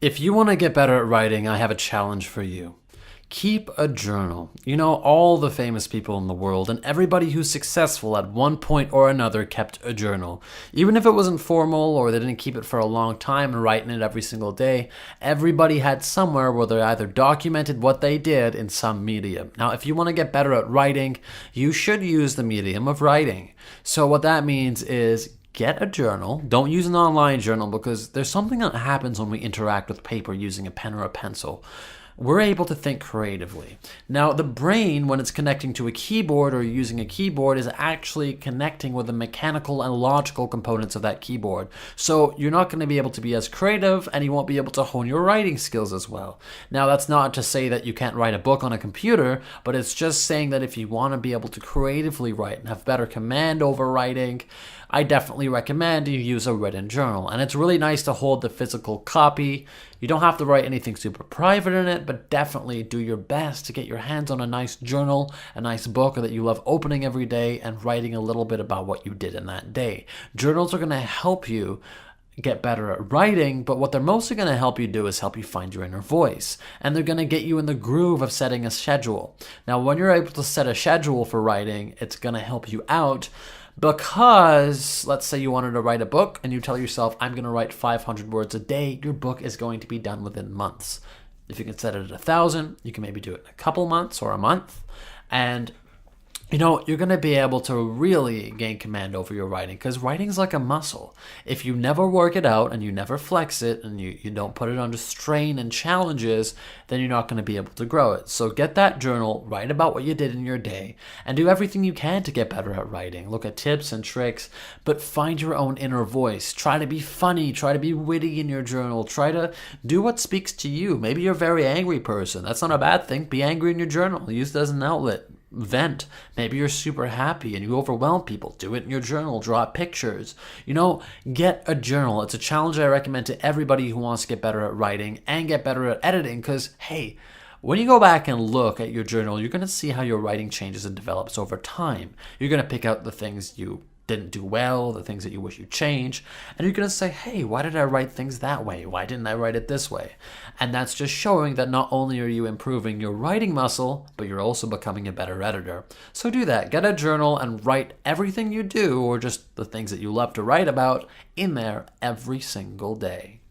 If you want to get better at writing, I have a challenge for you. Keep a journal. You know, all the famous people in the world and everybody who's successful at one point or another kept a journal. Even if it wasn't formal or they didn't keep it for a long time and write in it every single day, everybody had somewhere where they either documented what they did in some medium. Now, if you want to get better at writing, you should use the medium of writing. So what that means is get a journal. Don't use an online journal because there's something that happens when we interact with paper using a pen or a pencil. We're able to think creatively. Now, the brain, when it's connecting to a keyboard or using a keyboard, is actually connecting with the mechanical and logical components of that keyboard. So you're not going to be able to be as creative and you won't be able to hone your writing skills as well. Now, that's not to say that you can't write a book on a computer, but it's just saying that if you want to be able to creatively write and have better command over writing, I definitely recommend you use a written journal. And it's really nice to hold the physical copy. You don't have to write anything super private in it, but definitely do your best to get your hands on a nice journal, a nice book that you love opening every day and writing a little bit about what you did in that day. Journals are going to help you get better at writing, but what they're mostly going to help you do is help you find your inner voice. And they're going to get you in the groove of setting a schedule. Now, when you're able to set a schedule for writing, it's going to help you out. Because let's say you wanted to write a book and you tell yourself, I'm going to write 500 words a day, your book is going to be done within months. If you can set it at 1,000, you can maybe do it in a couple months or a month. And you know, you're going to be able to really gain command over your writing because writing's like a muscle. If you never work it out and you never flex it and you don't put it under strain and challenges, then you're not going to be able to grow it. So get that journal, write about what you did in your day, and do everything you can to get better at writing. Look at tips and tricks, but find your own inner voice. Try to be funny. Try to be witty in your journal. Try to do what speaks to you. Maybe you're a very angry person. That's not a bad thing. Be angry in your journal. Use it as an outlet. Vent. Maybe you're super happy and you overwhelm people. Do it in your journal. Draw pictures. You know, get a journal. It's a challenge I recommend to everybody who wants to get better at writing and get better at editing because, hey, when you go back and look at your journal, you're going to see how your writing changes and develops over time. You're going to pick out the things you didn't do well, the things that you wish you changed, and you're going to say, hey, why did I write things that way? Why didn't I write it this way? And that's just showing that not only are you improving your writing muscle, but you're also becoming a better editor. So do that. Get a journal and write everything you do, or just the things that you love to write about, in there every single day.